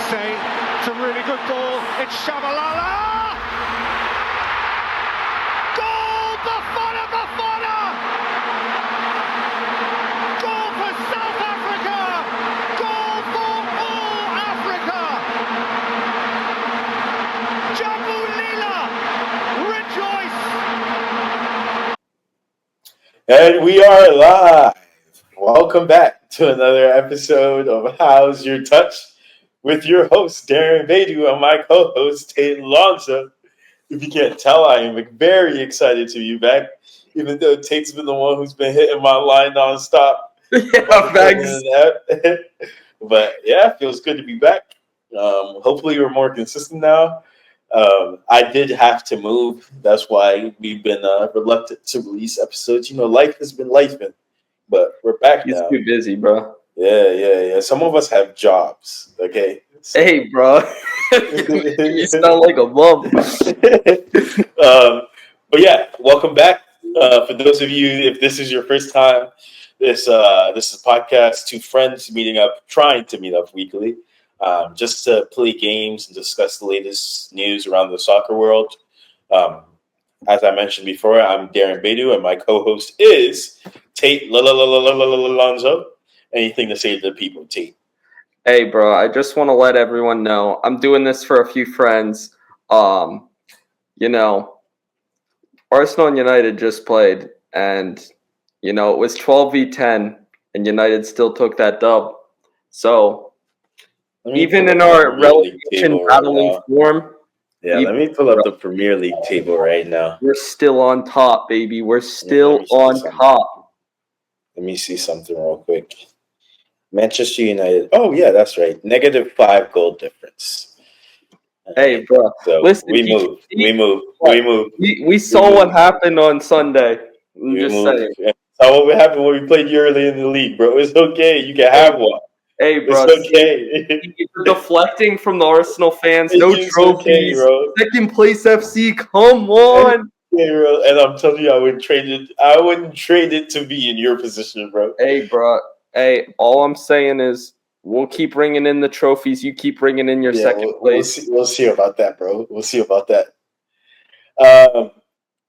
say. It's a really good ball. It's Shabalala. Goal! Bafana, Bafana! Goal for South Africa! Goal for all Africa! Jambu Lila, rejoice! And we are live. Welcome back to another episode of How's Your Touch with your host, Darren Bedu, and my co-host, Tate Lonzo. If you can't tell, I am very excited to be back, even though Tate's been the one who's been hitting my line nonstop. Yeah, thanks. But yeah, it feels good to be back. Hopefully we're more consistent now. I did have to move. That's why we've been reluctant to release episodes. You know, life has been lifing, but we're back He's now. too busy, bro. Yeah. Some of us have jobs, okay? So. Hey, bro. You sound like a bum. But yeah, welcome back. For those of you, if this is your first time, this is a podcast, two friends trying to meet up weekly, just to play games and discuss the latest news around the soccer world. As I mentioned before, I'm Darren Bedu, and my co-host is Tate Lonzo. Anything to say to the people, Tate? Hey, bro, I just want to let everyone know I'm doing this for a few friends. You know, Arsenal and United just played, and, you know, it was 12v10, and United still took that dub. So, even in our relegation battling form, let me pull up the Premier League table right now. We're still on top, baby. We're still on top. Let me see something real quick. Manchester United. Oh, yeah, that's right. -5 goal difference. Hey, bro. So listen, we move. We saw what happened on Sunday. I'm just saying. Saw what happened when we played you early in the league, bro. It's okay. You can have one. Hey, bro. It's okay. Deflecting from the Arsenal fans. No trophies. Okay, bro. Second place FC. Come on. Hey, bro. And I'm telling you, I wouldn't trade it to be in your position, bro. Hey, bro. Hey, all I'm saying is we'll keep bringing in the trophies. You keep bringing in your second place. We'll see about that, bro. We'll see about that.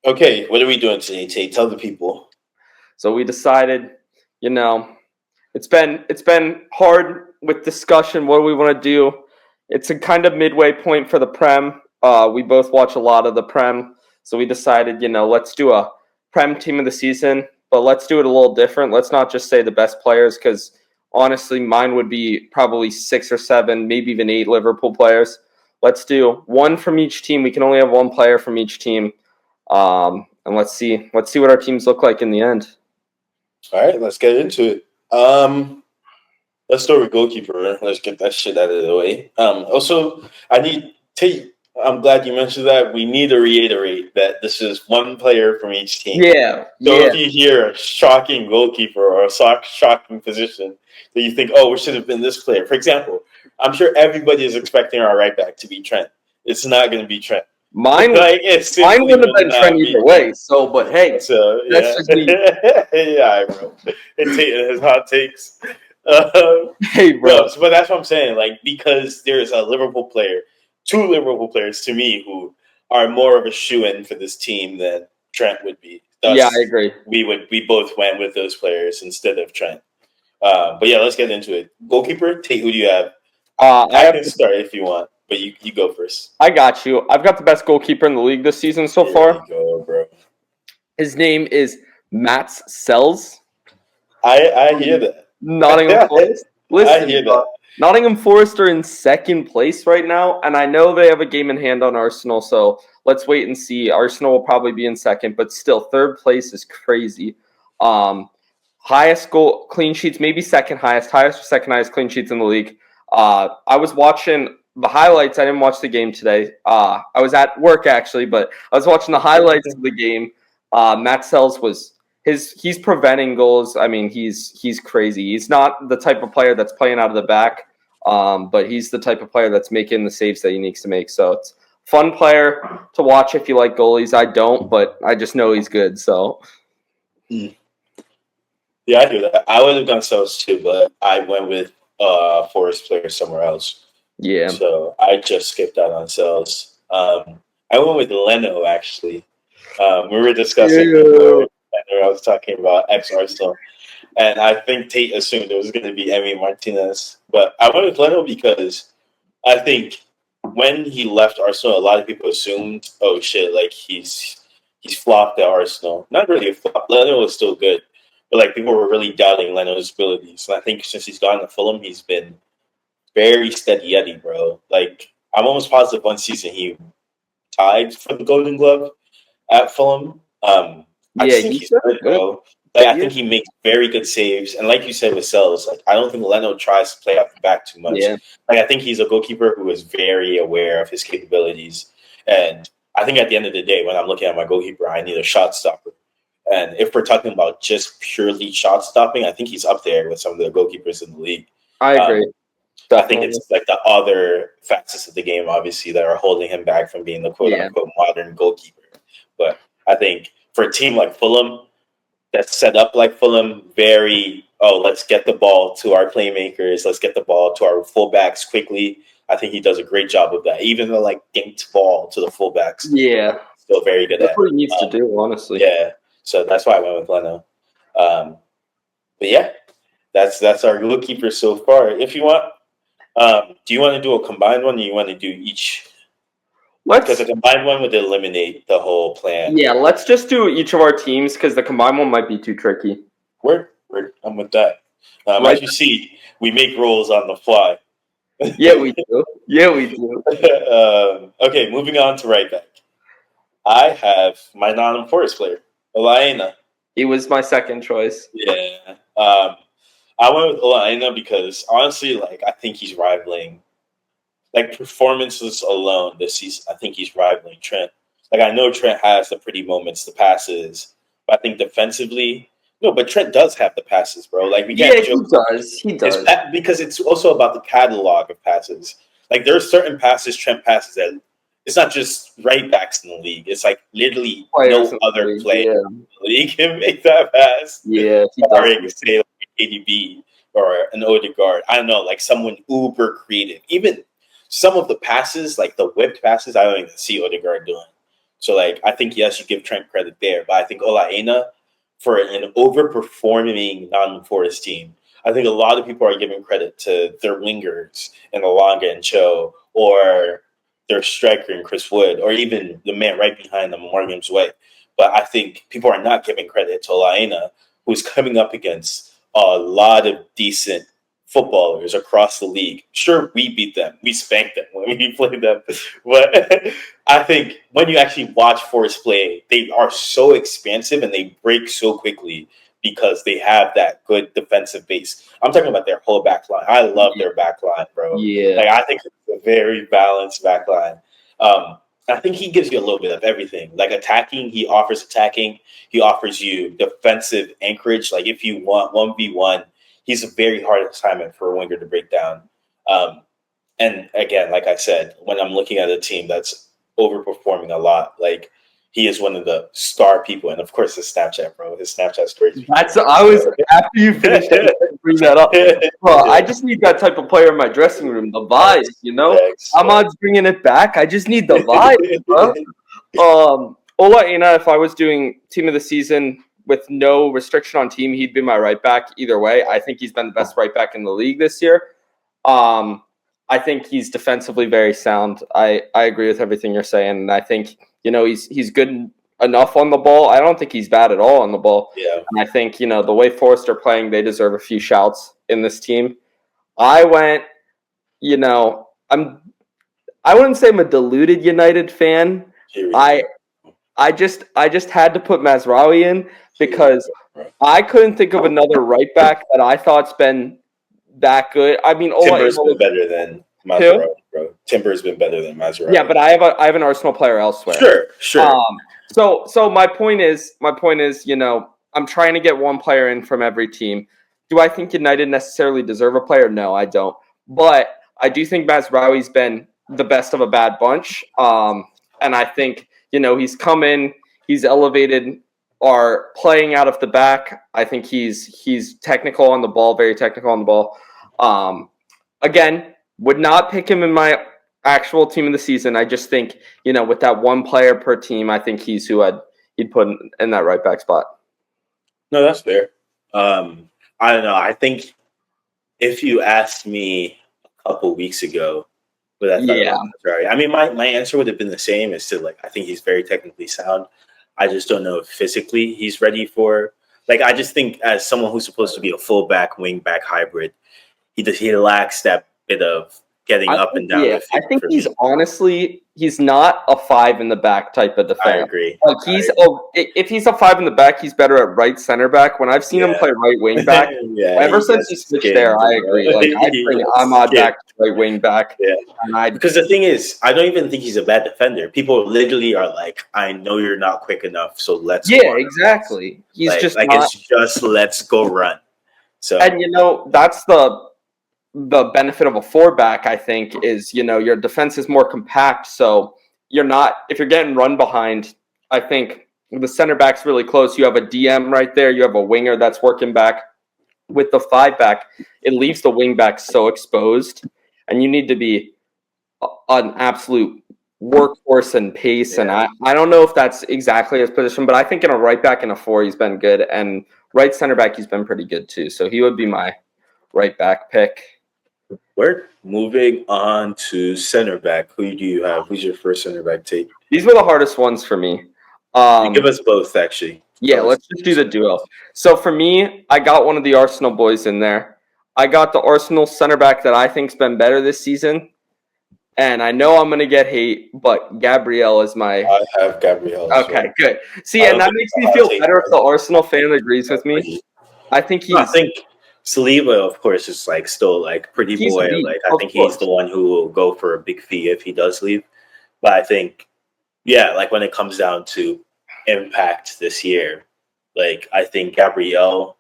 Okay, what are we doing today, Tate? Tell the people. So we decided, you know, it's been hard with discussion. What do we want to do? It's a kind of midway point for the Prem. We both watch a lot of the Prem. So we decided, you know, let's do a Prem team of the season. But let's do it a little different. Let's not just say the best players, because honestly, mine would be probably 6 or 7, maybe even 8 Liverpool players. Let's do one from each team. We can only have one player from each team, and let's see what our teams look like in the end. All right, let's get into it. Let's start with goalkeeper. Let's get that shit out of the way. Also, I'm glad you mentioned that. We need to reiterate that this is one player from each team. Yeah. So if you hear a shocking goalkeeper or a shocking position, that you think, oh, it should have been this player. For example, I'm sure everybody is expecting our right back to be Trent. It's not going to be Trent. Mine would have been Trent either way. So, but hey, that's just me. Yeah, bro. It's his hot takes. Hey, bro. No, but that's what I'm saying. Like, because there's a Liverpool player. 2 Liverpool players to me who are more of a shoo-in for this team than Trent would be. Thus, yeah, I agree. We both went with those players instead of Trent. But yeah, let's get into it. Goalkeeper, Tate, who do you have? I can start if you want, but you go first. I got you. I've got the best goalkeeper in the league this season so far. There you go, bro. His name is Maestros. I hear that. Nottingham Forest. Listen, I hear that. Nottingham Forest are in second place right now, and I know they have a game in hand on Arsenal, so let's wait and see. Arsenal will probably be in second, but still, third place is crazy. Highest goal clean sheets, maybe highest or second highest clean sheets in the league. I was watching the highlights. I didn't watch the game today. I was at work, actually, but I was watching the highlights of the game. Matt Sells he's preventing goals. I mean, he's crazy. He's not the type of player that's playing out of the back, but he's the type of player that's making the saves that he needs to make. So it's a fun player to watch if you like goalies. I don't, but I just know he's good. So Yeah, I do that. I would have done Sells too, but I went with Forest player somewhere else. Yeah. So I just skipped out on Sales. I went with Leno actually. We were discussing before. I was talking about ex Arsenal, and I think Tate assumed it was going to be Emi Martinez, but I went with Leno because I think when he left Arsenal, a lot of people assumed, oh shit, like he's flopped at Arsenal. Not really a flop. Leno was still good, but like people were really doubting Leno's abilities. And I think since he's gone to Fulham, he's been very steady Eddie, bro. Like I'm almost positive one season he tied for the Golden Glove at Fulham. I Yeah, just think he's he's very good, good. bro. Like I Yeah. think he makes very good saves, and like you said with Sells, like I don't think Leno tries to play off the back too much. Yeah. Like I think he's a goalkeeper who is very aware of his capabilities, and I think at the end of the day, when I'm looking at my goalkeeper, I need a shot stopper. And if we're talking about just purely shot stopping, I think he's up there with some of the goalkeepers in the league. I agree. Um, I think Definitely. it's like the other facets of the game, obviously, that are holding him back from being the quote Yeah. unquote modern goalkeeper. But I think for a team like Fulham, that's set up like Fulham, let's get the ball to our playmakers, let's get the ball to our fullbacks quickly. I think he does a great job of that. Even the like dinked ball to the fullbacks, Yeah. still very good That's at. what he needs to do, honestly. Yeah, so that's why I went with Leno. Um, but yeah, that's our goalkeeper so far. If you want, do you want to do a combined one, or you want to do each? Because Let's a combined one would eliminate the whole plan. let's just do each of our teams because the combined one might be too tricky. Word. I'm with that. Right? As you see, we make rules on the fly. Yeah, we do. Yeah, we do. Okay, moving on to right back. I have my Nottingham Forest player, Olaena. He was my second choice. Yeah. I went with Olaena because honestly, like I think he's rivaling, like performances alone this season. I think he's rivaling Trent. Like I know Trent has the pretty moments, the passes, but I think defensively, no. But Trent does have the passes, bro. Like we Yeah, can't he joke. does. He does. Because it's also about the catalog of passes. Like there are certain passes Trent passes that it's not just right backs in the league. It's like literally Players no in the other league. player Yeah. in the league can make that pass. Yeah, he does. Barring say like ADB or an Odegaard. I don't know, like someone uber creative. Even some of the passes, like the whipped passes, I don't even see Odegaard doing. So like I think yes, you give Trent credit there, but I think Olaena for an overperforming non-Forest team. I think a lot of people are giving credit to their wingers in Alanga and Cho, or their striker in Chris Wood, or even the man right behind them, Morgan's Way. But I think people are not giving credit to Laena, who's coming up against a lot of decent footballers across the league. Sure, we beat them. We spanked them when we played them. But I think when you actually watch Forest play, they are so expansive and they break so quickly because they have that good defensive base. I'm talking about their whole back line. I love their back line, bro. Yeah. Like I think it's a very balanced back line. I think he gives you a little bit of everything. Like attacking, he offers attacking. He offers you defensive anchorage. Like if you want 1v1, he's a very hard assignment for a winger to break down. And again, like I said, when I'm looking at a team that's overperforming a lot, like he is one of the star people. And of course, his Snapchat, bro. His Snapchat stories. I was after you finished that, bring that up. Bro, Yeah. I just need that type of player in my dressing room. The vibe, you know? Ahmad's bringing it back. I just need the vibe, bro. Ola Aina, if I was doing team of the season with no restriction on team, he'd be my right back either way. I think he's been the best right back in the league this year. I think he's defensively very sound. I agree with everything you're saying. And I think, you know, he's good enough on the ball. I don't think he's bad at all on the ball. Yeah. And I think, you know, the way Forest are playing, they deserve a few shouts in this team. I went, you know, I wouldn't say I'm a deluded United fan. I just had to put Mazraoui in because I couldn't think of another right back that I thought's been that good. I mean, Timber's been better than Mazraoui, bro. Timber's been better than Mazraoui. Yeah, but I have an Arsenal player elsewhere. Sure. So my point is, you know, I'm trying to get one player in from every team. Do I think United necessarily deserve a player? No, I don't. But I do think Mazraoui's been the best of a bad bunch. And I think, you know, he's come in, he's elevated our playing out of the back. I think he's technical on the ball, very technical on the ball. Again, Would not pick him in my actual team of the season. I just think, with that one player per team, I think he's who he'd put in that right back spot. No, that's fair. I don't know. I think if you asked me a couple weeks ago what I thought about Mazzari, I mean, my answer would have been the same as to I think he's very technically sound. I just don't know if physically he's ready for. I just think as someone who's supposed to be a fullback, wing back hybrid, he lacks that bit of getting up and down the field. I think he's not a 5 in the back type of defender. I agree. If he's a 5 in the back, he's better at right center back. When I've seen him play right wing back, ever since he switched there, I agree. I bring Ahmad back to right wing back. Yeah. Because the thing is, I don't even think he's a bad defender. People literally are like, I know you're not quick enough, so let's go run. Exactly. He's it's just let's go run. So and that's the benefit of a 4-back, I think, is, your defense is more compact. So if you're getting run behind, I think the center back's really close. You have a DM right there. You have a winger that's working back. With the 5-back, it leaves the wing back so exposed, and you need to be an absolute workhorse and pace. Yeah. And I don't know if that's exactly his position, but I think in a right back and a 4, he's been good. And right center back, he's been pretty good too. So he would be my right back pick. We're moving on to center back. Who do you have? Who's your first center back take? These were the hardest ones for me. Give us both, actually. Yeah, let's just do the duo. So for me, I got one of the Arsenal boys in there. I got the Arsenal center back that I think's been better this season. And I know I'm going to get hate, but Gabriel is my... I have Gabriel. Okay, good. See, and that makes me feel better if the Arsenal fan agrees with me. I think Saliba, of course, is still pretty boy. I think he's the one who will go for a big fee if he does leave. But I think, when it comes down to impact this year, I think Gabriel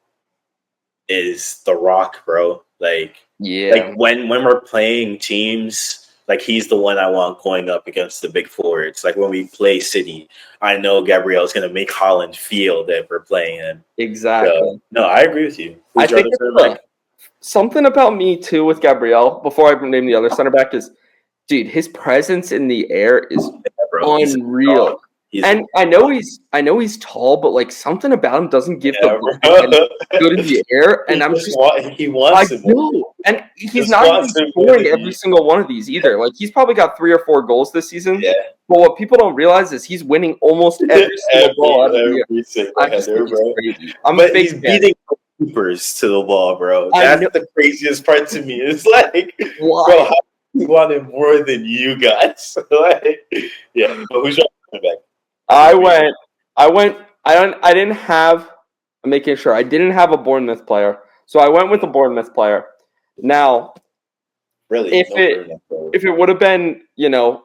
is the rock, bro. When we're playing teams, he's the one I want going up against the big forwards. When we play City, I know Gabriel's going to make Holland feel that we're playing him. Exactly. So, no, I agree with you. I think something about me, too, with Gabriel, before I name the other center back, is, dude, his presence in the air is unreal. And I know he's tall, but something about him doesn't give the good in the air. And he wants it. And he's not even scoring every single one of these either. He's probably got 3 or 4 goals this season. Yeah. But what people don't realize is he's winning almost every single ball out of the year. I'm a big fan. Beating keepers to the ball, bro. That's the craziest part to me. It's why? Bro, how do you want it more than you guys? But who's your back? I didn't have a Bournemouth player. So I went with a Bournemouth player. Now, really, if it would have been, 4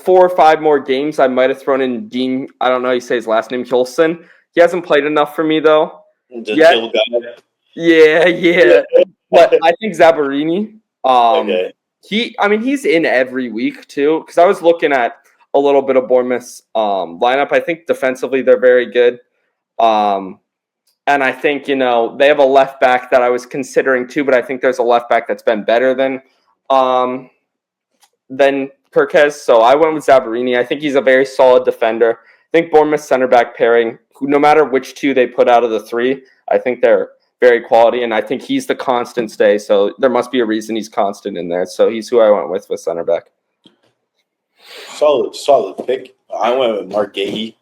or 5 more games, I might have thrown in Dean. I don't know how you say his last name, Kilson. He hasn't played enough for me though. Yeah. But I think Zabarini. Okay. He's in every week too. Because I was looking at a little bit of Bournemouth's lineup. I think defensively they're very good. And I think, they have a left back that I was considering too, but I think there's a left back that's been better than Perquez. So I went with Zabarini. I think he's a very solid defender. I think Bournemouth center back pairing, no matter which 2 they put out of the 3, I think they're very quality. And I think he's the constant stay. So there must be a reason he's constant in there. So he's who I went with center back. Solid pick. I went with Mark Gahey.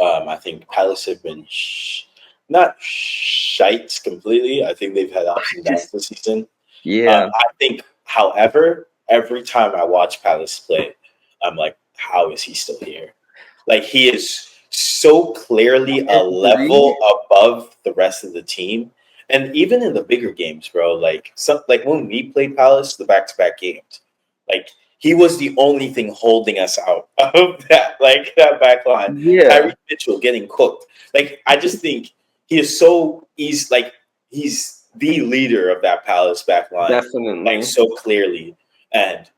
I think Palace have been not shite completely. I think they've had ups and downs this season. Yeah. I think, however, every time I watch Palace play, I'm like, how is he still here? He is so clearly a level above the rest of the team. And even in the bigger games, bro, when we played Palace, the back-to-back games, he was the only thing holding us out of that back line. Yeah. Tyrese Mitchell getting cooked. I just think he is he's the leader of that Palace back line. Definitely. So clearly. And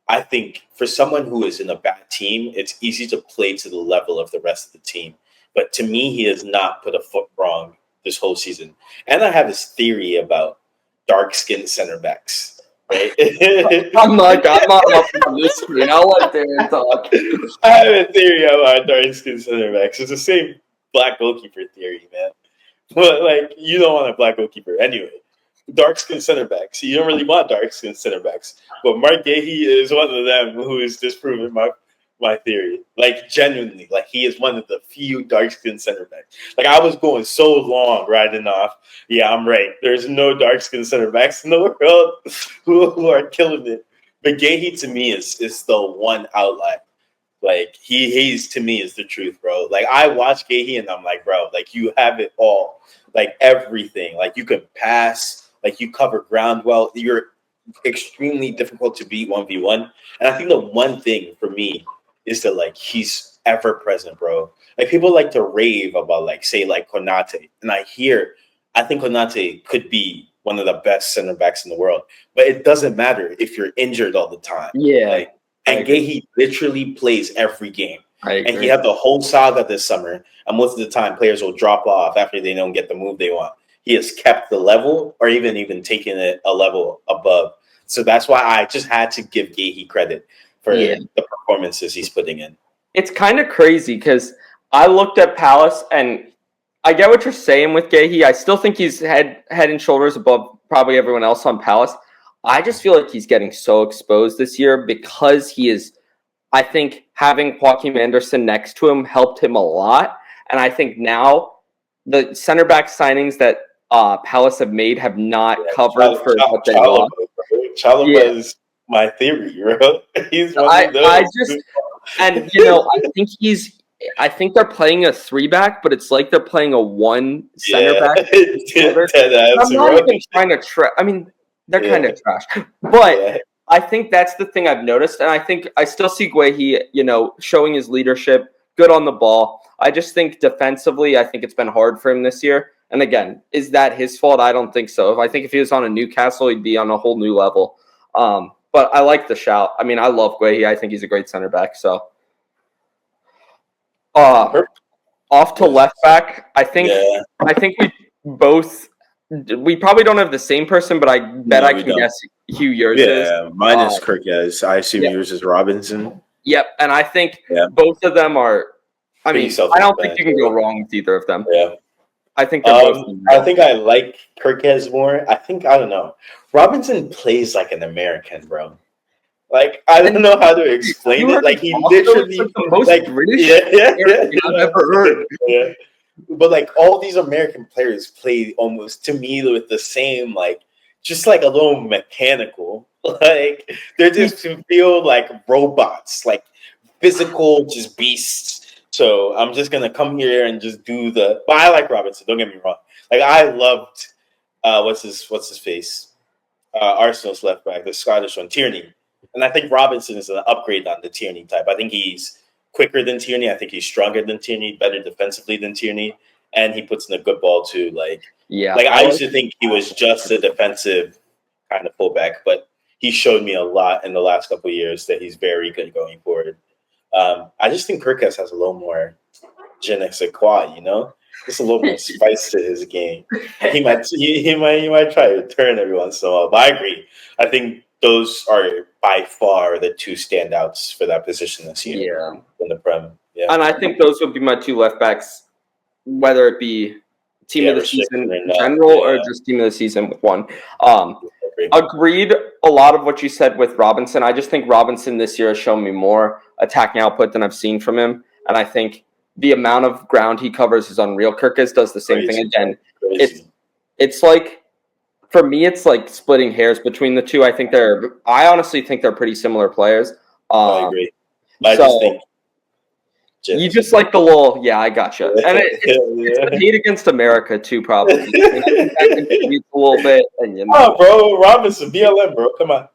I think for someone who is in a bad team, it's easy to play to the level of the rest of the team. But to me, he has not put a foot wrong this whole season. And I have this theory about dark-skinned center backs. right? I'm not up on this screen. I'll let Darren talk. I have a theory about dark skin center backs. It's the same black goalkeeper theory, man. But like, you don't want a black goalkeeper anyway. Dark skin center backs. You don't really want dark skin center backs. But Mark Gahey is one of them who is disproving my theory. Like, genuinely, like, he is one of the few dark skinned center backs. Like, I was going so long riding off. Yeah, I'm right. There's no dark skinned center backs in the world who are killing it. But Gahey to me is the one outlier. Like, he's to me is the truth, bro. Like, I watch Gahey and I'm like, bro, like, you have it all. Like, everything. Like, you can pass. Like, you cover ground well. You're extremely difficult to beat 1v1. And I think the one thing for me is that, like, he's ever present, bro. Like, people like to rave about, like, say, like, Konate. And I think Konate could be one of the best center backs in the world. But it doesn't matter if you're injured all the time. Yeah. Like, and Gahey literally plays every game. I agree. And he had the whole saga this summer. And most of the time, players will drop off after they don't get the move they want. He has kept the level or even taken it a level above. So that's why I just had to give Gahey credit for the performances he's putting in. It's kind of crazy because I looked at Palace and I get what you're saying with Gahey. I still think he's head and shoulders above probably everyone else on Palace. I just feel like he's getting so exposed this year because he is, I think having Joaquin Anderson next to him helped him a lot. And I think now the center back signings that Palace have made have not covered for what they want. Chalobah is my theory, bro. He's one of those. I think they're playing a 3-back, but it's like they're playing a 1 center back. I'm not even trying to I mean, they're kind of trash. But I think that's the thing I've noticed. And I think I still see Guehi, showing his leadership, good on the ball. I just think defensively, I think it's been hard for him this year. And again, is that his fault? I don't think so. I think if he was on a Newcastle, he'd be on a whole new level. But I like the shout. I mean, I love Guehi. I think he's a great center back. So off to left back. I think we probably don't have the same person, but I bet I can guess who yours is. Yeah, mine is Kirkez. I assume yours is Robinson. Yep, and I think both of them are. I mean, I don't think you can go wrong with either of them. Yeah, I think they're both. I think I like Kirkez more. I don't know. Robinson plays like an American, bro. Like, I don't know how to explain it. Like, he literally like the most British I've ever heard. Yeah. But like all these American players play almost to me with the same, like, just like a little mechanical. Like, they just feel like robots, like physical, just beasts. So I'm just gonna come here and just do the. But I like Robinson. Don't get me wrong. Like, I loved what's his face, Arsenal's left back, the Scottish one, Tierney. And I think Robinson is an upgrade on the Tierney type. I think he's quicker than Tierney. I think he's stronger than Tierney, better defensively than Tierney, and he puts in a good ball too. Like I used to think he was just a defensive kind of fullback, but he showed me a lot in the last couple of years that he's very good going forward. I just think Kirkes has a little more je ne sais quoi, just a little more spice to his game. And he might try to turn every once in a while. But I agree. I think those are by far the two standouts for that position this year in the Prem. Yeah. And I think those would be my two left backs, whether it be team of the season in general or just team of the season with one. Agreed a lot of what you said with Robinson. I just think Robinson this year has shown me more attacking output than I've seen from him. And I think the amount of ground he covers is unreal. Kirkes does the same thing again. It's like, for me, it's like splitting hairs between the two. I honestly think they're pretty similar players. I agree. I just think you just like the little, I gotcha. And it's the hate against America too, probably. That contributes a little bit. And Oh, bro, Robinson, BLM, bro, come on.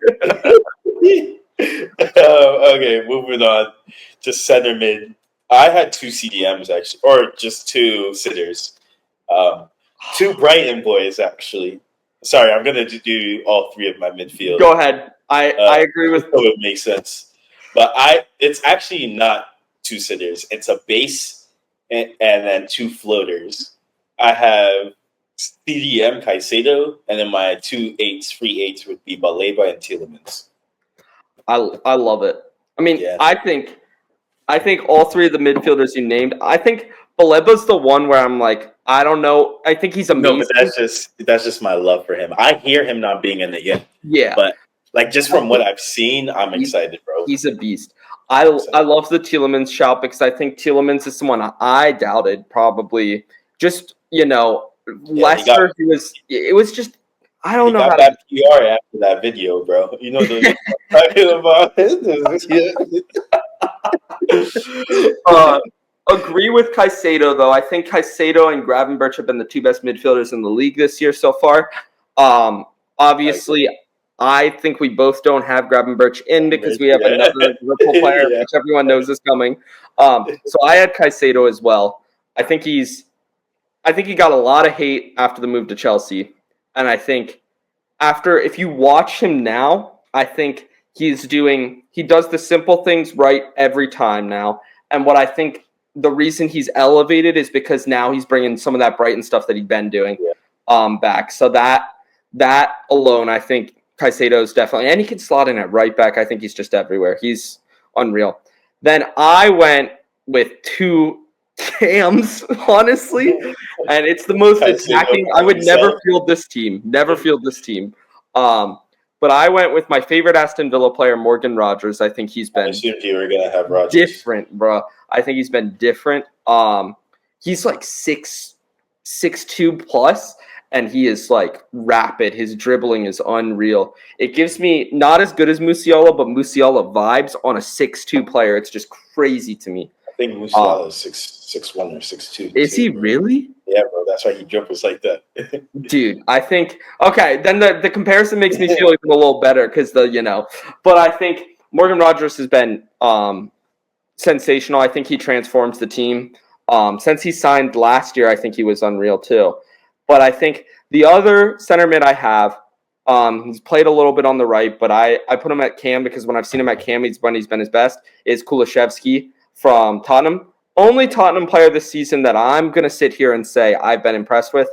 Okay, moving on to center mid. I had two CDMs actually, or just two sitters. Two Brighton boys actually. Sorry, I'm gonna do all three of my midfield. Go ahead. I agree with. So it makes sense, but it's actually not two sitters. It's a base and then two floaters. I have CDM Caicedo, and then my free eights would be Baleba and Tielemans. I love it. I mean, Yeah. I think all three of the midfielders you named. I think Baleba's the one where I'm like, I don't know. I think he's amazing. No, but that's just my love for him. I hear him not being in it yet. Yeah, but like just from what I've seen, I'm excited, bro. He's a beast. I love the Tielemans shout because I think Tielemans is someone I doubted probably. Just Leicester. It was just I don't know. Got that PR after that video, bro. You know the talking about Agree with Caicedo though. I think Caicedo and Gravenberch have been the two best midfielders in the league this year so far. Obviously, I think we both don't have Gravenberch in because we have another Liverpool player, which everyone knows is coming. So I had Caicedo as well. I think he got a lot of hate after the move to Chelsea, and I think if you watch him now, I think he does the simple things right every time now. And what I think the reason he's elevated is because now he's bringing some of that Brighton stuff that he'd been doing back. So that alone, I think Caicedo's definitely, and he can slot in at right back. I think he's just everywhere. He's unreal. Then I went with two cams, honestly, and it's the most attacking. I would never field this team. But I went with my favorite Aston Villa player, Morgan Rogers. I think he's been you were gonna have Rogers. Different, bro. I think he's been different. He's like 6'2" plus, and he is like rapid. His dribbling is unreal. It gives me not as good as Musiala, but Musiala vibes on a 6'2" player. It's just crazy to me. I think Musiala is 6'1" or 6'2". Is he really? Yeah, bro. That's why he dribbles like that. Dude, I think then the comparison makes me feel even a little better because But I think Morgan Rogers has been sensational. I think he transforms the team. Since he signed last year, I think he was unreal too. But I think the other center mid I have, he's played a little bit on the right, but I put him at cam because when I've seen him at cam, when he's been his best, is Kulusevski from Tottenham. Only Tottenham player this season that I'm going to sit here and say I've been impressed with.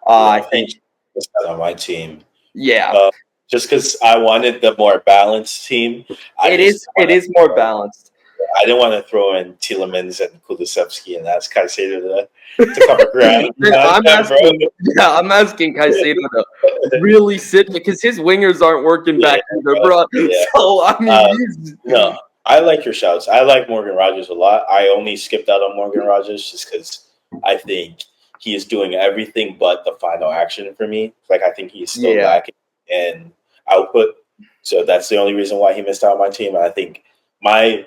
I think it's on my team. Yeah. Just because I wanted the more balanced team. It is more balanced. I didn't want to throw in Tielemans and Kulusevski and ask Caicedo to cover ground. I'm asking Caicedo to really sit because his wingers aren't working back either, bro. Yeah. So, I mean, no. I like your shouts. I like Morgan Rogers a lot. I only skipped out on Morgan Rogers just because I think he is doing everything but the final action for me. Like, I think he's still lacking in output. So that's the only reason why he missed out on my team. And I think the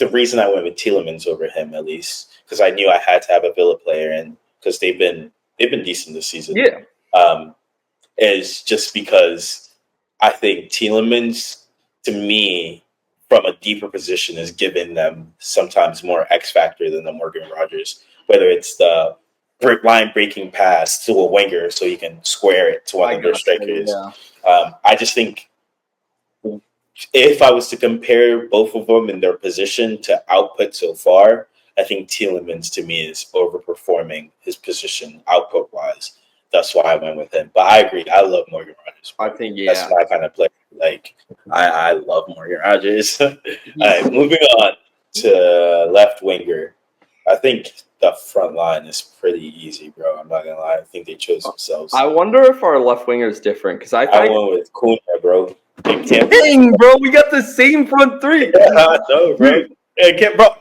reason I went with Tielemans over him, at least, because I knew I had to have a Villa player in because they've been decent this season. Yeah. Is just because I think Tielemans, to me, from a deeper position, is giving them sometimes more X factor than the Morgan Rogers. Whether it's the line breaking pass to a winger so you can square it to one of their strikers. I just think if I was to compare both of them in their position to output so far, I think Tielemans to me is overperforming his position output wise. That's why I went with him. But I agree. I love Morgan Rogers. I think that's my kind of player. Like I love Morgan Rogers. All right, moving on to left winger. I think the front line is pretty easy, bro. I'm not gonna lie. I think they chose themselves. I wonder if our left winger is different because I went with Cunha, bro. Dang, bro, we got the same front three. Yeah, no, bro.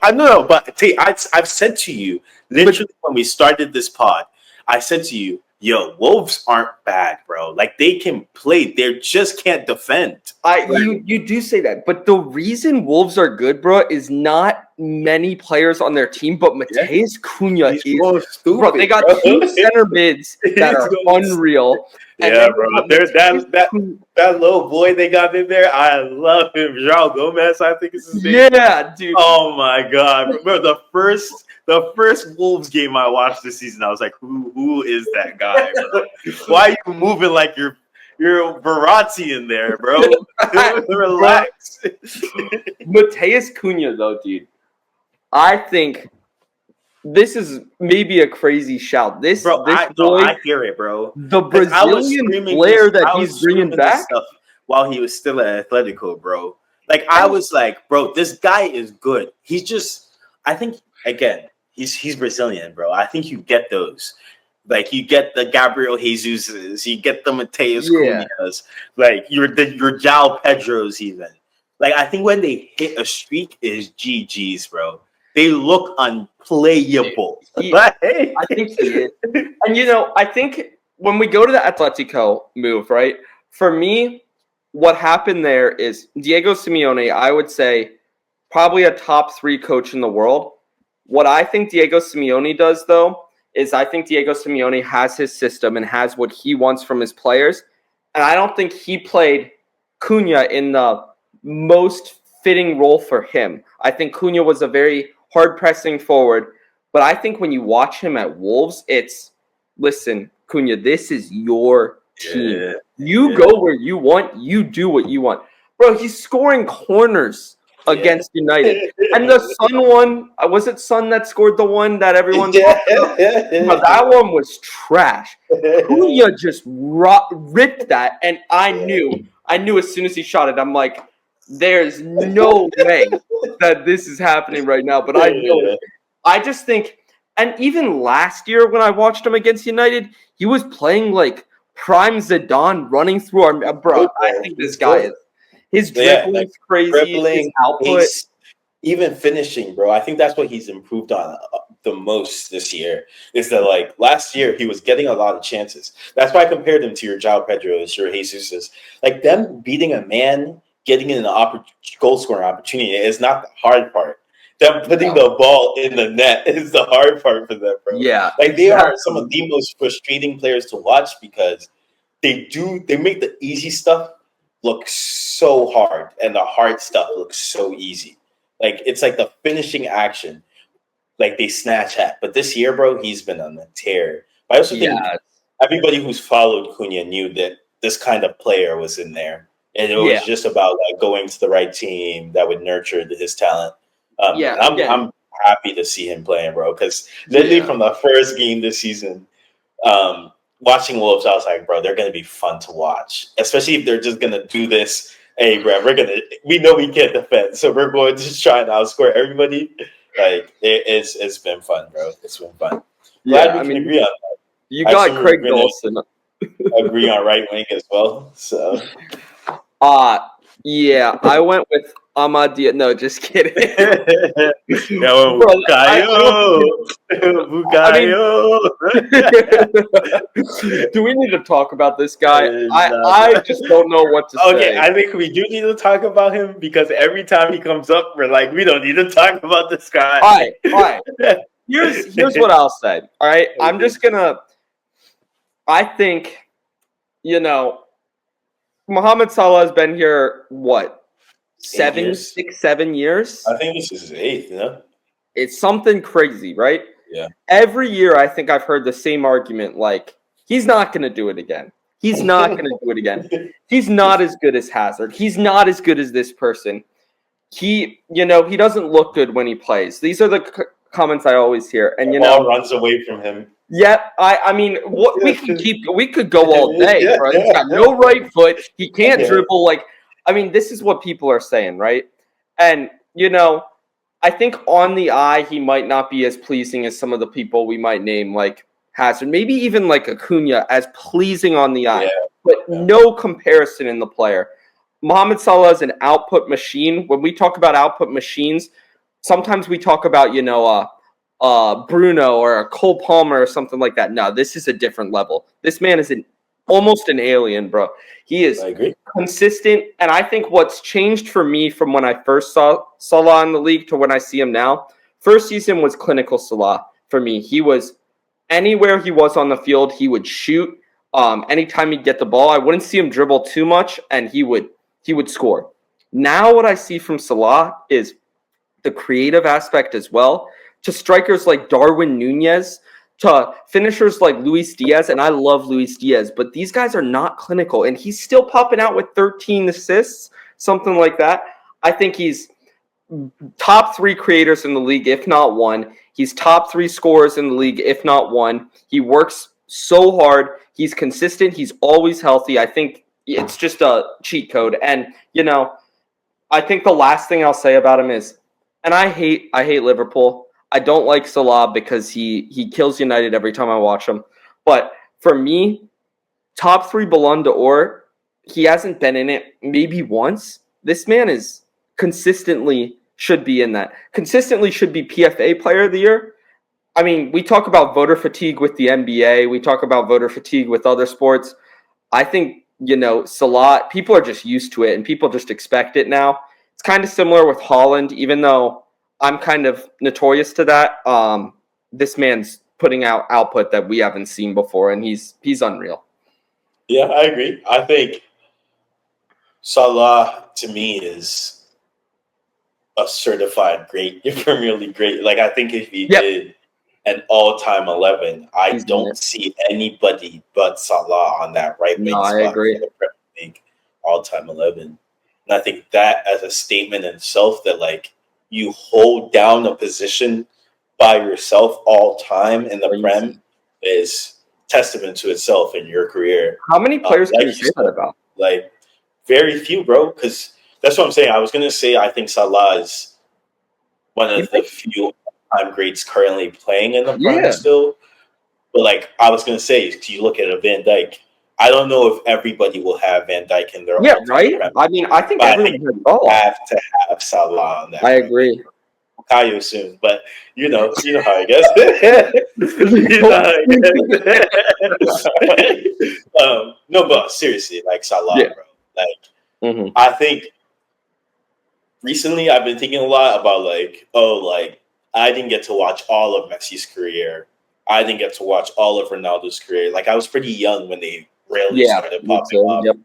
I know, but I've said to you literally when we started this pod, I said to you, yo, Wolves aren't bad, bro. Like, they can play. They just can't defend. You do say that. But the reason Wolves are good, bro, is not many players on their team, but Mateus Cunha is stupid. Bro, they got two center mids that are unreal. Yeah, bro. There's that little boy they got in there. I love him. João Gomez, I think is his name. Yeah, dude. Oh, my God. Bro, the first Wolves game I watched this season, I was like, who is that guy, bro? Why are you moving like you're Verratti in there, bro? Relax. Mateus Cunha, though, dude. I think this is maybe a crazy shout. This boy, I hear it, bro. the 'Cause Brazilian flair that I was he's bringing screaming this back. stuff while he was still at Atletico, bro. Like I was like, bro, this guy is good. He's just, I think again, he's Brazilian, bro. I think you get those. Like you get the Gabriel Jesus's, you get the Mateus Yeah. Cunha's, like your João Pedro's even. Like I think when they hit a streak, is GG's, bro. They look unplayable. I think he is. And I think when we go to the Atletico move, right? For me, what happened there is Diego Simeone, I would say, probably a top 3 coach in the world. What I think Diego Simeone does, though, is I think Diego Simeone has his system and has what he wants from his players. And I don't think he played Cunha in the most fitting role for him. I think Cunha was a very hard-pressing forward. But I think when you watch him at Wolves, listen, Cunha, this is your team. You go where you want. You do what you want. Bro, he's scoring corners against United. And the Son one, was it Son that scored the one that everyone talked about? No, that one was trash. Cunha just ripped that, and I knew as soon as he shot it, I'm like, there's no way that this is happening right now. But I know it. I just think, and even last year when I watched him against United, he was playing like prime Zidane running through our bro. I think this guy is his dribbling is crazy, his output, even finishing, bro. I think that's what he's improved on the most this year. Is that like last year he was getting a lot of chances. That's why I compared him to your João Pedro's, your Jesus's. Like them beating a man, getting an goal scoring opportunity is not the hard part. Them putting the ball in the net is the hard part for them, bro. Yeah, like they are some of the most frustrating players to watch because they make the easy stuff look so hard and the hard stuff looks so easy. Like it's like the finishing action, like they snatch at. But this year, bro, he's been on the tear. But I also think everybody who's followed Cunha knew that this kind of player was in there, and it was just about like going to the right team that would nurture his talent. I'm happy to see him playing, bro, because literally from the first game this season, watching Wolves, I was like, bro, they're going to be fun to watch, especially if they're just going to do this. Hey, bro, we know we can't defend, so we're going to just try and outscore everybody. Like, it's been fun, bro. It's been fun. Glad we can agree on that. You got Craig Dawson. Agree on right wing as well, so. Yeah, I went with Amadia. No, just kidding. No, Bukayo. Do we need to talk about this guy? I just don't know what to say. Okay, I think we do need to talk about him because every time he comes up, we're like, we don't need to talk about this guy. All right. Here's what I'll say. All right, I'm just gonna. I think, Mohamed Salah has been here, what, 7 years? I think this is his 8th, It's something crazy, right? Yeah. Every year I think I've heard the same argument, like, he's not going to do it again. He's not going to do it again. He's not as good as Hazard. He's not as good as this person. He doesn't look good when he plays. These are the comments I always hear. And, ball runs away from him. Yeah, I mean, what we could go all day, bro. He's got no right foot. He can't dribble. Like, I mean, this is what people are saying, right? And I think on the eye he might not be as pleasing as some of the people we might name, like Hazard, maybe even like Acuna, as pleasing on the eye, but no comparison in the player. Mohamed Salah is an output machine. When we talk about output machines, sometimes we talk about Bruno or a Cole Palmer or something like that. No, this is a different level. This man is almost an alien, bro. He is consistent, and I think what's changed for me from when I first saw Salah in the league to when I see him now, first season was clinical Salah for me. He was anywhere he was on the field, he would shoot. Anytime he'd get the ball, I wouldn't see him dribble too much, and he would score. Now what I see from Salah is the creative aspect as well, to strikers like Darwin Nunez, to finishers like Luis Diaz, and I love Luis Diaz, but these guys are not clinical, and he's still popping out with 13 assists, something like that. I think he's top 3 creators in the league, if not one. He's top 3 scorers in the league, if not one. He works so hard. He's consistent. He's always healthy. I think it's just a cheat code. And, I think the last thing I'll say about him is, and I hate Liverpool. I don't like Salah because he kills United every time I watch him. But for me, top 3 Ballon d'Or, he hasn't been in it maybe once. This man is consistently should be in that. Consistently should be PFA Player of the Year. I mean, we talk about voter fatigue with the NBA. We talk about voter fatigue with other sports. I think, Salah, people are just used to it and people just expect it now. It's kind of similar with Haaland, even though I'm kind of notorious to that. This man's putting out output that we haven't seen before, and he's unreal. Yeah, I agree. I think Salah, to me, is a certified great Premier League great. Like, I think if he did an all-time 11, I don't see anybody but Salah on that right wing spot I agree. for the Premier League all-time 11. And I think that as a statement in itself that, like, you hold down a position by yourself all time in the Prem is testament to itself in your career. How many players can you say that about? Like, very few, bro, because that's what I'm saying. I was going to say I think Salah is one of the few time greats currently playing in the Prem still. But, like, I was going to say, if you look at a Van Dijk, I don't know if everybody will have Van Dijk in their own right? Prem. I mean, I think everyone have to have Salah on that. I agree. Caillou soon, but you know how I guess. No, but seriously, like Salah, bro. Like, I think recently I've been thinking a lot about I didn't get to watch all of Messi's career. I didn't get to watch all of Ronaldo's career. Like, I was pretty young when they really started popping up. Yep.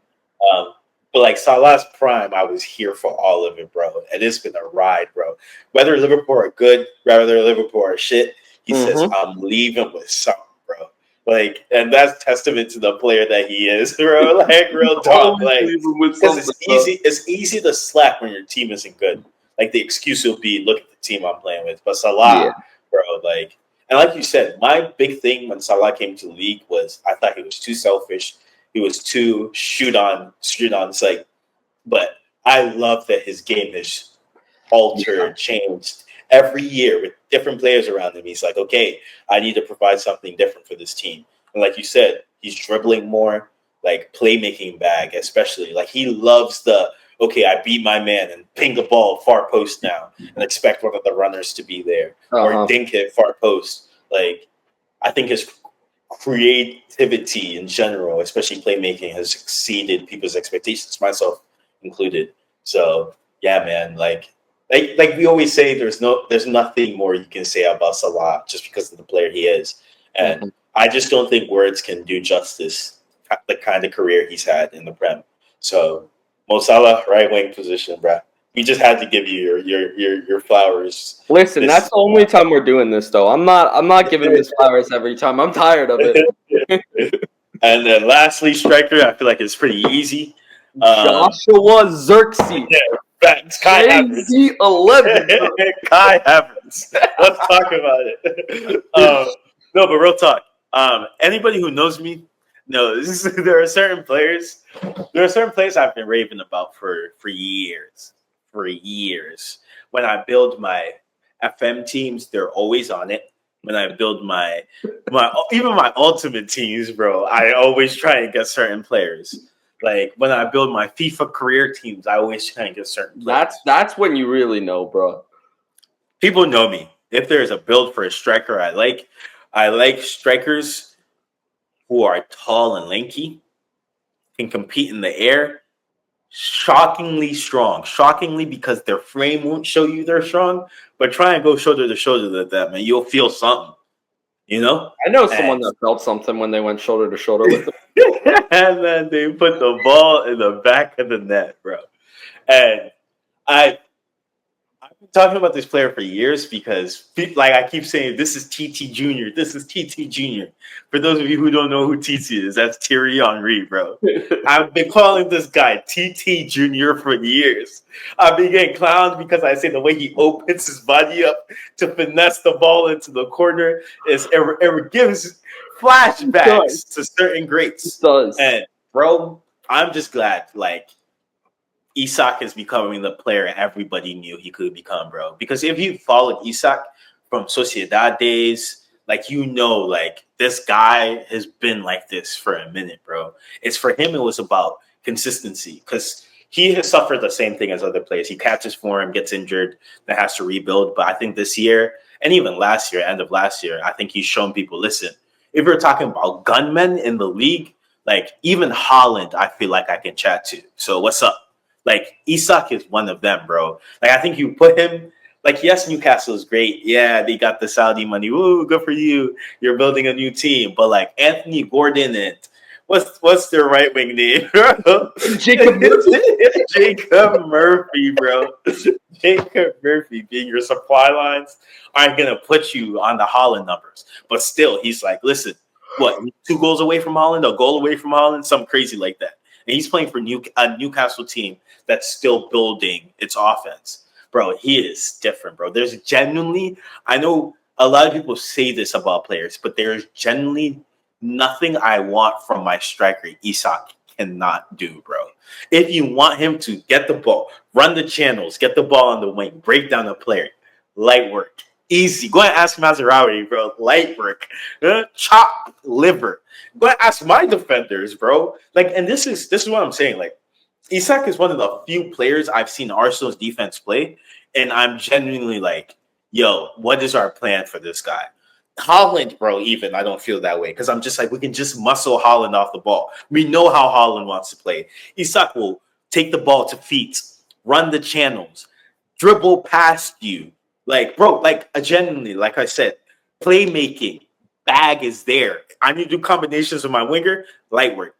But like Salah's prime, I was here for all of it, bro. And it's been a ride, bro. Whether Liverpool are good, whether Liverpool are shit, he says, I'm leaving with something, bro. Like, and that's testament to the player that he is, bro. Like, real talk. Like, because it's easy to slack when your team isn't good. Like, the excuse will be, look at the team I'm playing with. But Salah, bro, like, and like you said, my big thing when Salah came to the league was I thought he was too selfish. He was too shoot on sight. But I love that his game has altered, changed every year with different players around him. He's like, okay, I need to provide something different for this team. And like you said, he's dribbling more, like playmaking bag, especially. Like, he loves okay, I beat my man and ping the ball far post now and expect one of the runners to be there or dink it far post. Like, I think his creativity in general, especially playmaking, has exceeded people's expectations, myself included. So yeah, man, like we always say, there's nothing more you can say about Salah just because of the player he is, and I just don't think words can do justice the kind of career he's had in the Prem. So Mo Salah, right wing position, bro. We just had to give you your flowers. Listen, that's the only time we're doing this, though. I'm not giving this flowers every time. I'm tired of it. And then lastly, striker, I feel like it's pretty easy. Joshua Zirkzee. Yeah, Kai Havertz. 11. Kai Havertz. Let's talk about it. No, but real talk. Anybody who knows me knows there are certain players I've been raving about for years. For years. When I build my FM teams, they're always on it. When I build my even my ultimate teams, bro, I always try and get certain players. Like, when I build my FIFA career teams, I always try and get certain players. That's when you really know, bro. People know me. If there's a build for a striker I like strikers who are tall and lanky, can compete in the air, shockingly strong. Shockingly, because their frame won't show you they're strong, but try and go shoulder to shoulder with them, and you'll feel something. You know? I know someone that felt something when they went shoulder to shoulder with them. And then they put the ball in the back of the net, bro. And I I've been talking about this player for years because, like, I keep saying, this is TT Junior. This is TT Junior. For those of you who don't know who TT is, that's Thierry Henry, bro. I've been calling this guy TT Junior for years. I've been getting clowned because I say the way he opens his body up to finesse the ball into the corner it gives flashbacks to certain greats. It does. And bro, I'm just glad like Isak is becoming the player everybody knew he could become, bro. Because if you followed Isak from Sociedad days, like like this guy has been like this for a minute, bro. It's for him, it was about consistency because he has suffered the same thing as other players. He catches form, gets injured, then has to rebuild. But I think this year, and even last year, end of last year, I think he's shown people, listen, if we're talking about gunmen in the league, like even Holland, I feel like I can chat to. So what's up? Like Isak is one of them, bro. Like I think you put him, like yes, Newcastle is great. Yeah, they got the Saudi money. Woo, good for you. You're building a new team. But like Anthony Gordon and what's their right wing name? Jacob Murphy. Jacob Murphy, bro. Jacob Murphy being your supply lines aren't gonna put you on the Holland numbers. But still, he's like, listen, what, 2 goals away from Holland, a goal away from Holland, something crazy like that. And he's playing for a Newcastle team that's still building its offense. Bro, he is different, bro. There's genuinely, I know a lot of people say this about players, but there's genuinely nothing I want from my striker Isak cannot do, bro. If you want him to get the ball, run the channels, get the ball on the wing, break down the player, light work, easy. Go and ask Mazraoui, bro. Light work, chop liver. Go and ask my defenders, bro. Like, and this is what I'm saying. Like, Isak is one of the few players I've seen Arsenal's defense play, and I'm genuinely like, yo, what is our plan for this guy? Holland, bro, even I don't feel that way because I'm just like, we can just muscle Holland off the ball. We know how Holland wants to play. Isak will take the ball to feet, run the channels, dribble past you. Like, bro, like genuinely, like I said, playmaking, bag is there. I need to do combinations with my winger, light work.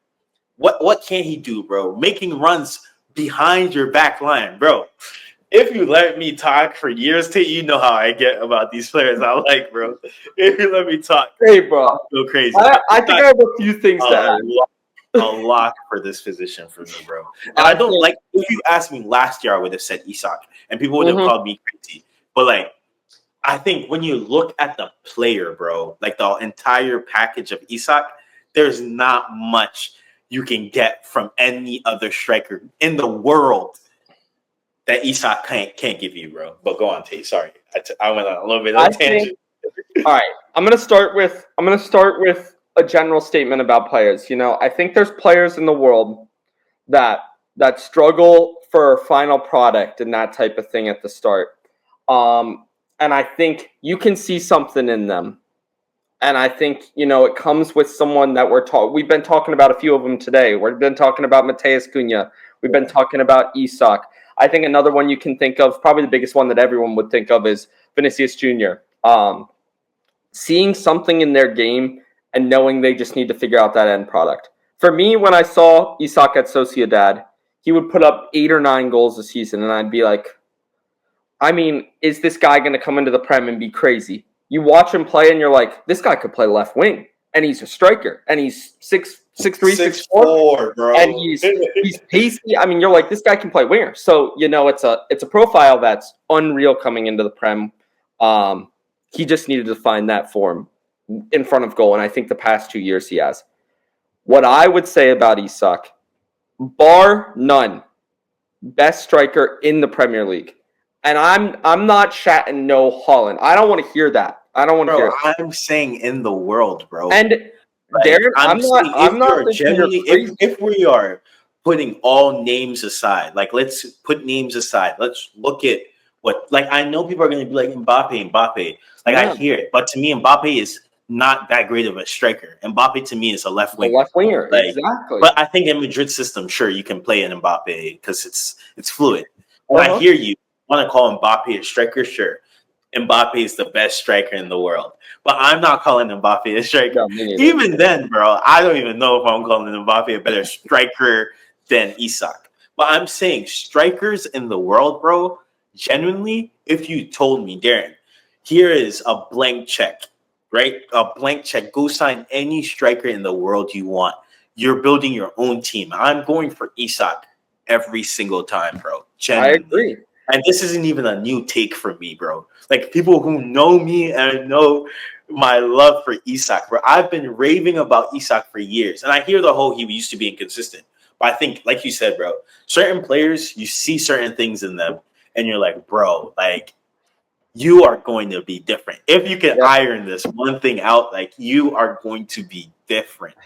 What can he do, bro? Making runs behind your back line, bro. If you let me talk for years, you know how I get about these players I like, bro. If you let me talk, hey, bro, I'll go crazy. I think I have a few things to add. A lot for this position for me, bro. And I don't like, if you asked me last year, I would have said Isak, and people would have called me crazy. But like, I think when you look at the player, bro, like the entire package of Isak, there's not much you can get from any other striker in the world that Isak can't give you, bro. But go on, Tate. Sorry, I went on a little bit of a tangent. All right, I'm gonna start with a general statement about players. You know, I think there's players in the world that struggle for final product and that type of thing at the start. And I think you can see something in them. And I think, you know, it comes with someone that we've been talking about a few of them today. We've been talking about Mateus Cunha. We've been talking about Isak. I think another one you can think of, probably the biggest one that everyone would think of, is Vinicius Jr. Seeing something in their game and knowing they just need to figure out that end product. For me, when I saw Isak at Sociedad, he would put up 8 or 9 goals a season, and I'd be like, I mean, is this guy going to come into the Prem and be crazy? You watch him play, and you're like, this guy could play left wing, and he's a striker, and he's 6'3", 6'4", bro, and he's pacey. I mean, you're like, this guy can play winger. So you know, it's a profile that's unreal coming into the Prem. He just needed to find that form in front of goal, and I think the past 2 years he has. What I would say about Isak, bar none, best striker in the Premier League. And I'm not chatting no Holland. I don't want to hear that. I don't want to hear it. I'm saying in the world, bro. And like, Darren, I'm not if we are putting all names aside, like let's put names aside. Let's look at what, like, I know people are going to be like Mbappe. Like, yeah. I hear it. But to me, Mbappe is not that great of a striker. Mbappe to me is a left winger. Like, exactly. But I think in Madrid system, sure, you can play in Mbappe because it's fluid. But I hear you. Want to call Mbappe a striker? Sure. Mbappe is the best striker in the world. But I'm not calling Mbappe a striker. Even then, bro, I don't even know if I'm calling Mbappe a better striker than Isak. But I'm saying strikers in the world, bro, genuinely, if you told me, Darren, here is a blank check, right? A blank check. Go sign any striker in the world you want. You're building your own team. I'm going for Isak every single time, bro. I Genuinely. agree. And this isn't even a new take for me, bro. Like people who know me and know my love for Isak, bro. I've been raving about Isak for years. And I hear the whole he used to be inconsistent. But I think, like you said, bro, certain players, you see certain things in them and you're like, bro, like you are going to be different. If you can iron this one thing out, like you are going to be different.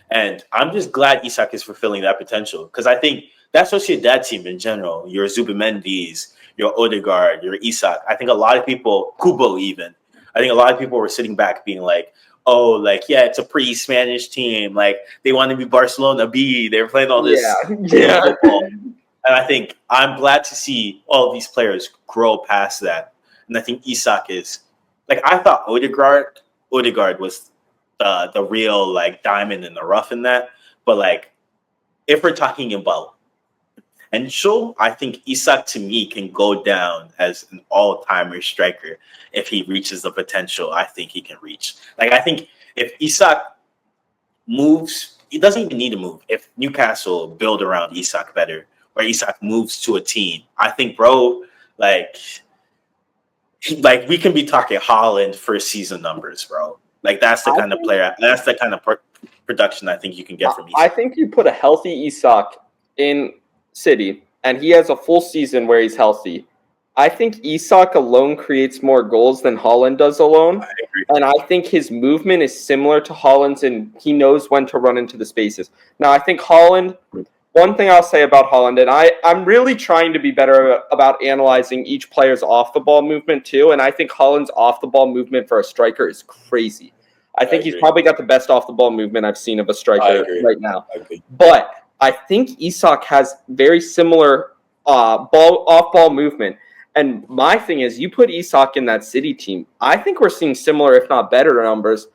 And I'm just glad Isak is fulfilling that potential because I think that Sociedad team in general, your Zubimendi's, your Odegaard, your Isak, I think a lot of people, Kubo even, I think a lot of people were sitting back being like, oh, like, yeah, it's a pretty Spanish team. Like, they want to be Barcelona B. They're playing all this football. And I think I'm glad to see all of these players grow past that. And I think Isak is, like, I thought Odegaard was the real, like, diamond in the rough in that. But, like, if we're talking about potential, I think Isak to me can go down as an all-timer striker if he reaches the potential I think he can reach. Like I think if Isak moves, he doesn't even need to move. If Newcastle build around Isak better, or Isak moves to a team, I think, bro, like we can be talking Haaland first season numbers, bro. Like that's the kind of player, that's the kind of production I think you can get from Isak. I think you put a healthy Isak in City, and he has a full season where he's healthy. I think Isak alone creates more goals than Haaland does alone. And I think his movement is similar to Haaland's, and he knows when to run into the spaces. Now, I think Haaland, one thing I'll say about Haaland, and I'm really trying to be better about analyzing each player's off-the-ball movement too, and I think Haaland's off-the-ball movement for a striker is crazy. I think he's probably got the best off-the-ball movement I've seen of a striker right now. But I think Isak has very similar off-ball movement. And my thing is, you put Isak in that City team, I think we're seeing similar, if not better numbers,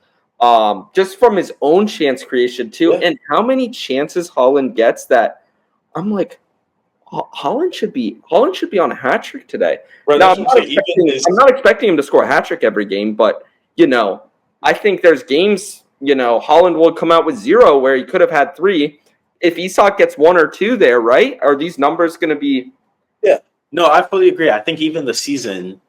just from his own chance creation too. Yeah. And how many chances Haaland gets that I'm like, Haaland should be on a hat trick today. Bro, now, I'm not expecting him to score a hat trick every game, but I think there's games, Haaland will come out with 0 where he could have had 3. If Isak gets 1 or 2 there, right? Are these numbers going to be? Yeah. No, I fully agree. I think even the season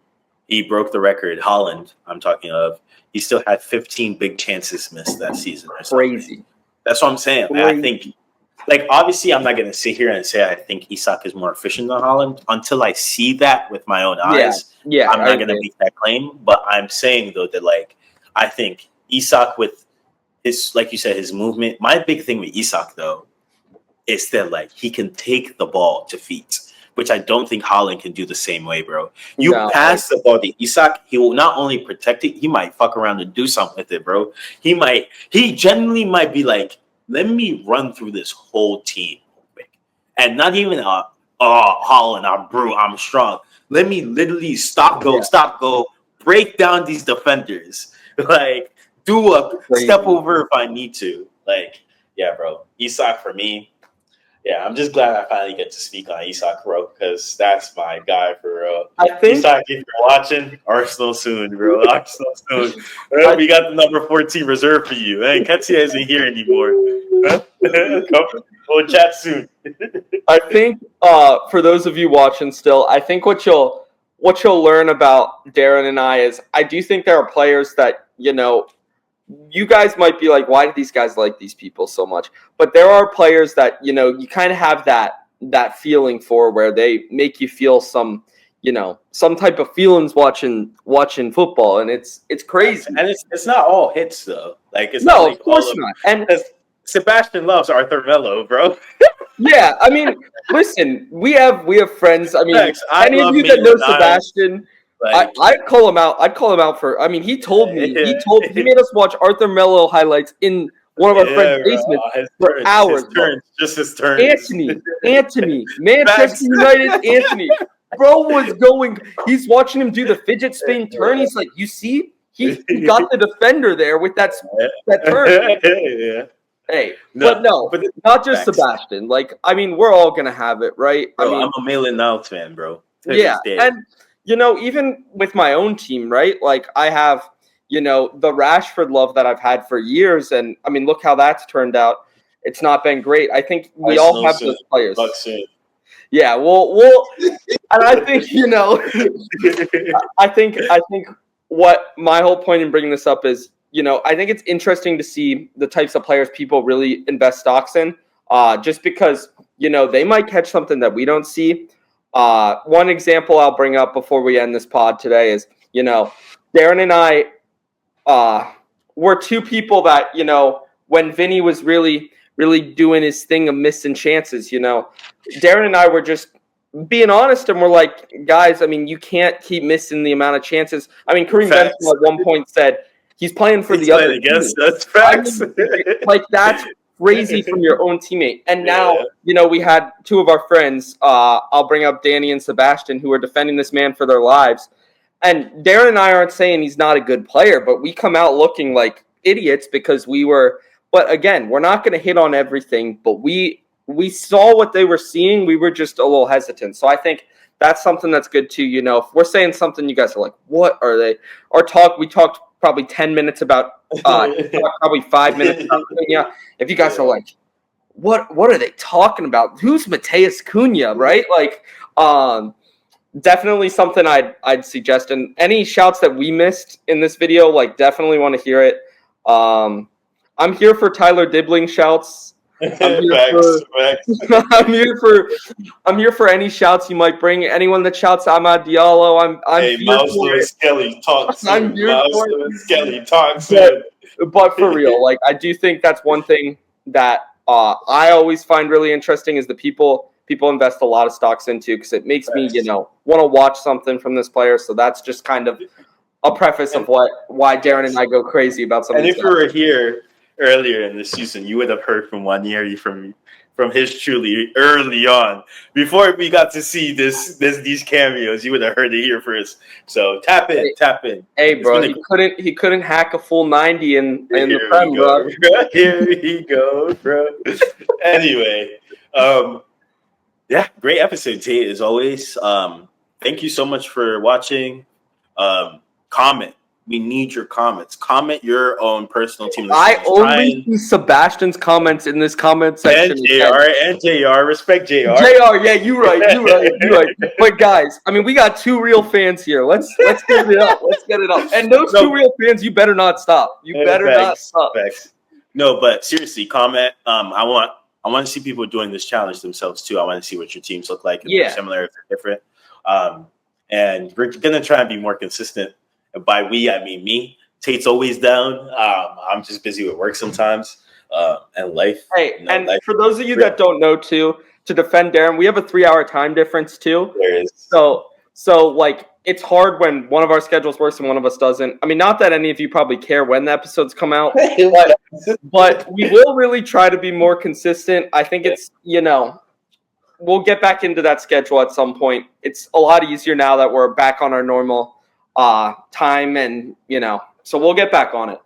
he broke the record, Haaland, I'm talking of, he still had 15 big chances missed that season. Crazy. That's what I'm saying. I think, like, obviously I'm not going to sit here and say I think Isak is more efficient than Haaland until I see that with my own eyes. Yeah, I'm not going to make that claim. But I'm saying, though, that, like, I think Isak with his, like you said, his movement. My big thing with Isak, though, is that, like, he can take the ball to feet, which I don't think Haaland can do the same way, bro. You pass the ball to Isak, he will not only protect it, he might fuck around and do something with it, bro. He genuinely might be like, let me run through this whole team. And not even, Haaland, I'm strong. Let me literally stop, go, break down these defenders. Like, do a step over if I need to. Like, yeah, bro. Isak for me. Yeah, I'm just glad I finally get to speak on Isak, bro, because that's my guy for real. I think Isak, if you're watching, Arsenal soon, bro. Arsenal soon. We got the number 14 reserved for you. Hey, Ketsia isn't here anymore. We'll chat soon. I think for those of you watching still, I think what you'll learn about Darren and I is I do think there are players that, you guys might be like, why do these guys like these people so much? But there are players that, you kind of have that feeling for where they make you feel some type of feelings watching football. And it's crazy. And it's not all hits though. Like it's no, not like of course not. And Sebastian loves Arthur Melo, bro. Yeah, I mean, listen, we have friends. I mean, any of you that know Sebastian, I'd call him out. I'd call him out for. I mean, he told me. He made us watch Arthur Melo highlights in one of our friends' basements for hours. Just his turn. Anthony, Manchester United, Anthony. Bro was going. He's watching him do the fidget spin turn. He's like, you see, he got the defender there with that turn. Yeah. Hey, but not just Sebastian. Like, I mean, we're all gonna have it, right? Bro, I mean, I'm a Maitland-Niles fan, bro. Yeah, and even with my own team, right? Like I have, the Rashford love that I've had for years, and I mean, look how that's turned out. It's not been great. I think we all have those players. Yeah, well, and I think I think what my whole point in bringing this up is, I think it's interesting to see the types of players people really invest stocks in, just because they might catch something that we don't see. One example I'll bring up before we end this pod today is, Darren and I were two people that, when Vinny was really, really doing his thing of missing chances, Darren and I were just being honest, and we're like, guys, I mean, you can't keep missing the amount of chances. I mean, Kareem Benzema at one point said he's playing for the other team. That's facts. I mean, like, that's crazy from your own teammate. And now, we had two of our friends, I'll bring up Danny and Sebastian, who are defending this man for their lives. And Darren and I aren't saying he's not a good player, but we come out looking like idiots because but again, we're not going to hit on everything, but we saw what they were seeing. We were just a little hesitant. So I think that's something that's good too. If we're saying something, you guys are like, what are they? We talked probably 10 minutes about, probably 5 minutes about Cunha. If you guys are like, what are they talking about? Who's Mateus Cunha, right? Like, definitely something I'd suggest. And any shouts that we missed in this video, like, definitely want to hear it. I'm here for Tyler Dibbling shouts. I'm here for any shouts you might bring. Anyone that shouts Amad Diallo, I'm here for it. Skelly talks. I'm here for it. Skelly talks. But for real, like, I do think that's one thing that I always find really interesting is the people invest a lot of stocks into, because it makes me, want to watch something from this player. So that's just kind of a preface of why Darren and I go crazy about something. And if you were here earlier in the season, you would have heard from Wanyeri from his truly early on. Before we got to see these cameos, you would have heard it here first. So tap in. Hey, bro, he couldn't hack a full 90 in the Prem, bro. Here he goes, bro. Anyway, great episode, Tate, as always. Thank you so much for watching. Comment. We need your comments. Comment your own personal team. I only see Sebastian's comments in this comment section. And JR. Respect JR. JR, yeah, you're right. But guys, I mean, we got two real fans here. Let's get it up. And those two real fans, you better not stop. Not stop. No, but seriously, comment. I want to see people doing this challenge themselves too. I want to see what your teams look like. If they're similar, if they're different. And we're gonna try and be more consistent. By we, I mean me. Tate's always down. I'm just busy with work sometimes and life. Hey, for those of you that don't know, too, to defend Darren, we have a 3-hour time difference, too. There is. So like, it's hard when one of our schedules works and one of us doesn't. I mean, not that any of you probably care when the episodes come out, but we will really try to be more consistent. I think it's, we'll get back into that schedule at some point. It's a lot easier now that we're back on our normal time, and so we'll get back on it.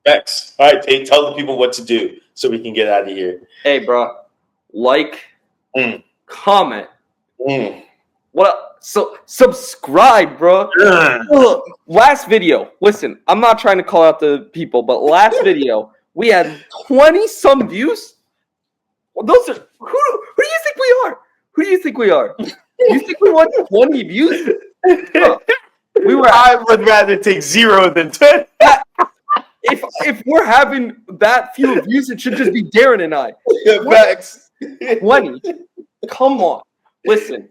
Thanks. All right, Tate, tell the people what to do so we can get out of here. Hey, bro, comment. So subscribe, bro. Last video. Listen, I'm not trying to call out the people, but last video we had 20 some views. Well, those are who do you think we are? Who do you think we are? You think we want 20 views? I would rather take 0 than 10. If we're having that few views, it should just be Darren and I. Facts. 20. Come on. Listen,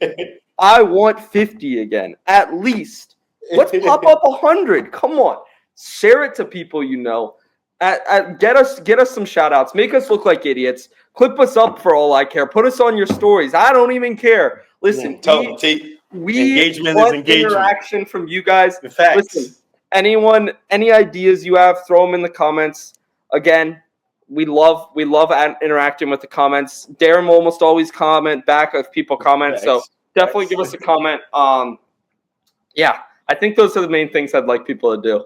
I want 50 again, at least. Let's pop up 100. Come on. Share it to people you know. Get us some shout outs. Make us look like idiots. Clip us up for all I care. Put us on your stories. I don't even care. Listen, engagement is engagement. Interaction from you guys. Listen, any ideas you have, throw them in the comments. Again, we love interacting with the comments. Darren will almost always comment back if people comment. So definitely give us a comment. Yeah, I think those are the main things I'd like people to do.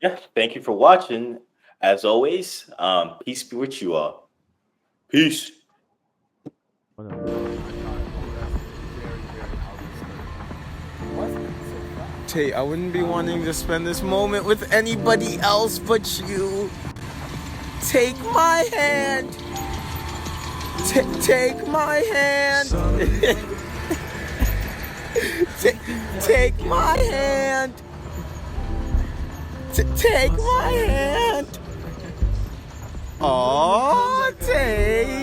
Yeah, thank you for watching. As always, peace be with you all. Peace. Tate, I wouldn't be wanting to spend this moment with anybody else but you. Take my hand. Take my hand. Take my hand. Take my hand. Aw, take.